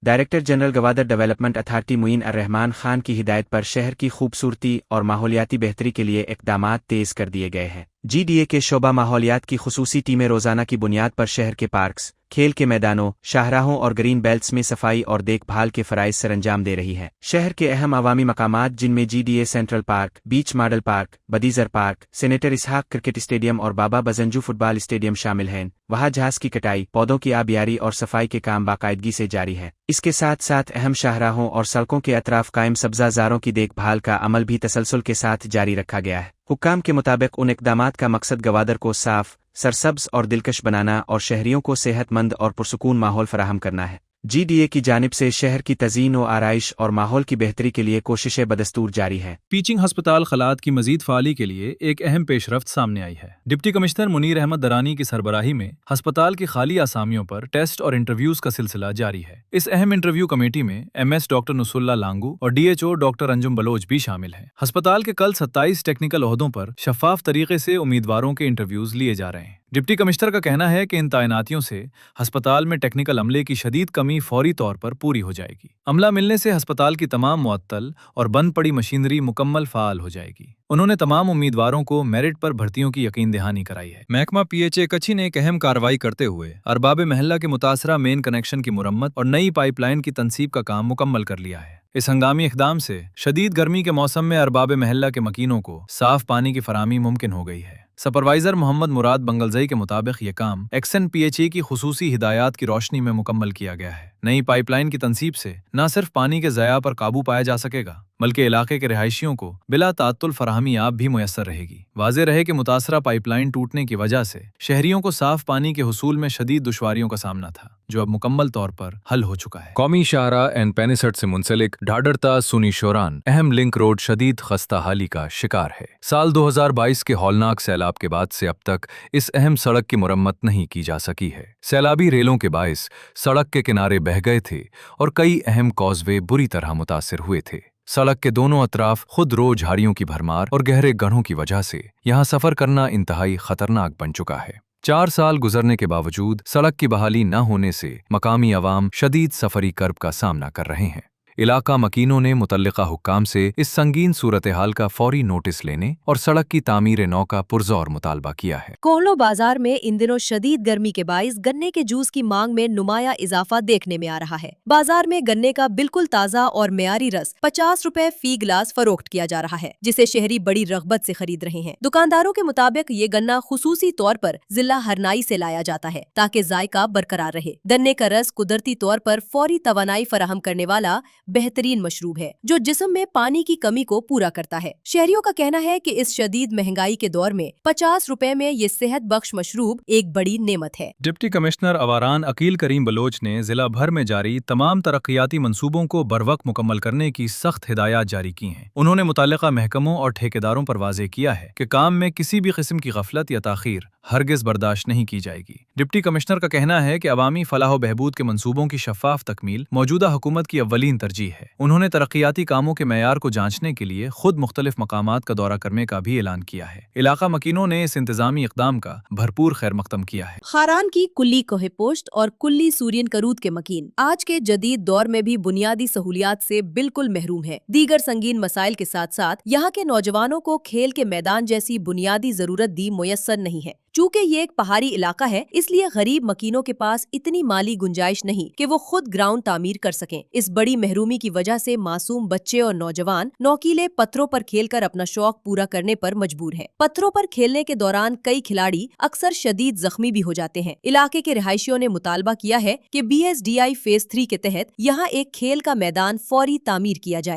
Director general Gwadar development authority Muin Arrahman Khan की हिदायत पर शहर की खूबसूरती और माहौलियाती बेहतरी के लिए इक़दामात तेज़ कर दिए गए हैं। GDA के शोबा माहौलियात की खुसूसी टीमें रोज़ाना की बुनियाद पर शहर के पार्क्स, खेल के मैदानों, शाहराहों और ग्रीन बेल्ट्स में सफाई और देखभाल के फ़राइज़ सरअंजाम दे रही है। शहर के अहम अवामी मकामात जिनमें GDA सेंट्रल पार्क, बीच मॉडल पार्क, बदीज़र पार्क, सेनेटर इसहाक क्रिकेट स्टेडियम और बाबा बजंजू फुटबॉल स्टेडियम शामिल हैं। वहाँ घास की कटाई, पौधों की आबियारी और सफाई के काम बाकायदगी से जारी है। इसके साथ साथ अहम शाहराहों और सड़कों के अतराफ कायम सब्ज़ाज़ारों की देखभाल का अमल भी तसलसल के साथ जारी रखा गया है। हुक्काम के मुताबिक उन इक़दामात का मकसद गवादर को साफ, सरसब्ज़ और दिलकश बनाना और शहरियों को सेहतमंद और पुरसुकून माहौल फराहम करना है। GDA की जानिब से शहर की तज़ीन व आराइश और माहौल की बेहतरी के लिए कोशिशें बदस्तूर जारी हैं। पीचिंग हस्पताल खलात की मजीद फ़ाली के लिए एक अहम पेशरफ्त सामने आई है। डिप्टी कमिश्नर मुनीर अहमद दरानी की सरबराही में हस्पताल की खाली आसामियों पर टेस्ट और इंटरव्यूज का सिलसिला जारी है। इस अहम इंटरव्यू कमेटी में MS डॉक्टर नुसुल्ला लांगू और DHO डॉक्टर अंजुम बलोच भी शामिल हैं। हस्पताल के कल 27 टेक्निकल ओहदों पर शफाफ तरीके से उम्मीदवारों के इंटरव्यूज लिए जा रहे हैं। डिप्टी कमिश्नर का कहना है कि इन तैनातियों से हस्पताल में टेक्निकल अमले की शदीद कमी फौरी तौर पर पूरी हो जाएगी। अमला मिलने से हस्पताल की तमाम मुअत्तल और बंद पड़ी मशीनरी मुकम्मल फाल हो जाएगी। उन्होंने तमाम उम्मीदवारों को मेरिट पर भर्तियों की यकीन दहानी कराई है। महकमा PHA कच्ची ने एक अहम कार्रवाई करते हुए अरबाब महल्ला के मुतासरा मेन कनेक्शन की मुरम्मत और नई पाइपलाइन की तनसीब का काम मुकम्मल कर लिया है। इस हंगामी इक़दाम से शदीद गर्मी के मौसम में अरबाब महल्ला के मकीनों को साफ पानी की फराहमी मुमकिन हो गई है। सुपरवाइजर मोहम्मद मुराद बंगलजई के मुताबिक ये काम एक्सन PHA की खुसूसी हिदायत की रोशनी में मुकम्मल किया गया है। नई पाइपलाइन की तनसीब से न सिर्फ पानी के ज़या पर काबू पाया जा सकेगा बल्कि इलाके के रिहायशियों को बिला तात्तुल फराहमी आब भी मुयस्सर रहेगी। वाज़ेह रहे कि मुतासरा पाइपलाइन टूटने की वजह से शहरियों को साफ पानी के हुसूल में शदीद दुश्वारियों का सामना था, जो अब मुकम्मल तौर पर हल हो चुका है। कौमी शाहरा एंड पेनिसट से मुंसलिक ढाडरता सुनी शोरान अहम लिंक रोड शदीद खस्ता हाली का शिकार है। साल 2022 के हौलनाक सैलाब के बाद से अब तक इस अहम सड़क की मुरम्मत नहीं की जा सकी है। सैलाबी रेलों के बाइस सड़क के किनारे बह गए थे और कई अहम कॉजवे बुरी तरह मुतासिर हुए थे। सड़क के दोनों अतराफ खुद रो झाड़ियों की भरमार और गहरे गड्ढों की वजह से यहाँ सफर करना इंतहाई खतरनाक बन चुका है। 4 साल गुजरने के बावजूद सड़क की बहाली न होने से मकामी अवाम शदीद सफरी कर्ब का सामना कर रहे हैं। इलाका मकीनों ने मुतल्लिका हुक्काम से इस संगीन सूरत हाल का फौरी नोटिस लेने और सड़क की तामीर नौ का पुरजोर मुतालबा किया है। कोहलो बाजार में इन दिनों शदीद गर्मी के बाइस गन्ने के जूस की मांग में नुमाया इजाफा देखने में आ रहा है। बाजार में गन्ने का बिल्कुल ताज़ा और मेयारी रस 50 रुपए फी गिलास फरोख्त किया जा रहा है, जिसे शहरी बड़ी रगबत से खरीद रहे हैं। दुकानदारों के मुताबिक ये गन्ना खुसूसी तौर पर जिला हरनाई से लाया जाता है ताकि जायका बरकरार रहे। गन्ने का रस कुदरती तौर पर फौरी तवानाई फराहम करने वाला बेहतरीन मशरूब है, जो जिस्म में पानी की कमी को पूरा करता है। शहरियों का कहना है कि इस शदीद महंगाई के दौर में 50 रुपए में ये सेहत बख्श मशरूब एक बड़ी नेमत है। डिप्टी कमिश्नर अवारान अकील करीम बलोच ने जिला भर में जारी तमाम तरक्याती मंसूबों को बरवक्त मुकम्मल करने की सख्त हिदायत जारी की हैं। उन्होंने मुतल्लिका महकमों और ठेकेदारों पर वाज़ेह किया है कि काम में किसी भी किस्म की गफलत या ताखीर हरगिज बर्दाश्त नहीं की जाएगी। डिप्टी कमिश्नर का कहना है कि अवामी फलाह व बहबूद के मंसूबों की शफाफ तकमील मौजूदा हुकूमत की अव्वलीन तरजीह है। उन्होंने तरक्याती कामों के मेयार को जांचने के लिए खुद मुख्तलिफ मकामात का दौरा करने का भी ऐलान किया है। इलाका मकीनों ने इस इंतजामी इक़दाम का भरपूर खैर मकदम किया है। खारान की कुल्ली कोहे पोस्ट और कुल्ली सूरियन करूद के मकीन आज के जदीद दौर में भी बुनियादी सहूलियात से बिल्कुल महरूम है। दीगर संगीन मसाइल के साथ साथ यहाँ के नौजवानों को खेल के मैदान जैसी बुनियादी जरूरत दी मुयस्सर नहीं है। चूँकि ये एक पहाड़ी इलाका है, इसलिए गरीब मकीनों के पास इतनी माली गुंजाइश नहीं कि वो खुद ग्राउंड तामीर कर सकें। इस बड़ी महरूमी की वजह से मासूम बच्चे और नौजवान नौकीले पत्थरों पर खेलकर अपना शौक पूरा करने पर मजबूर हैं। पत्थरों पर खेलने के दौरान कई खिलाड़ी अक्सर शदीद जख्मी भी हो जाते हैं। इलाके के रिहायशियों ने मुतालबा किया है कि BSDI फेज 3 के तहत यहाँ एक खेल का मैदान फौरी तामीर किया जाए।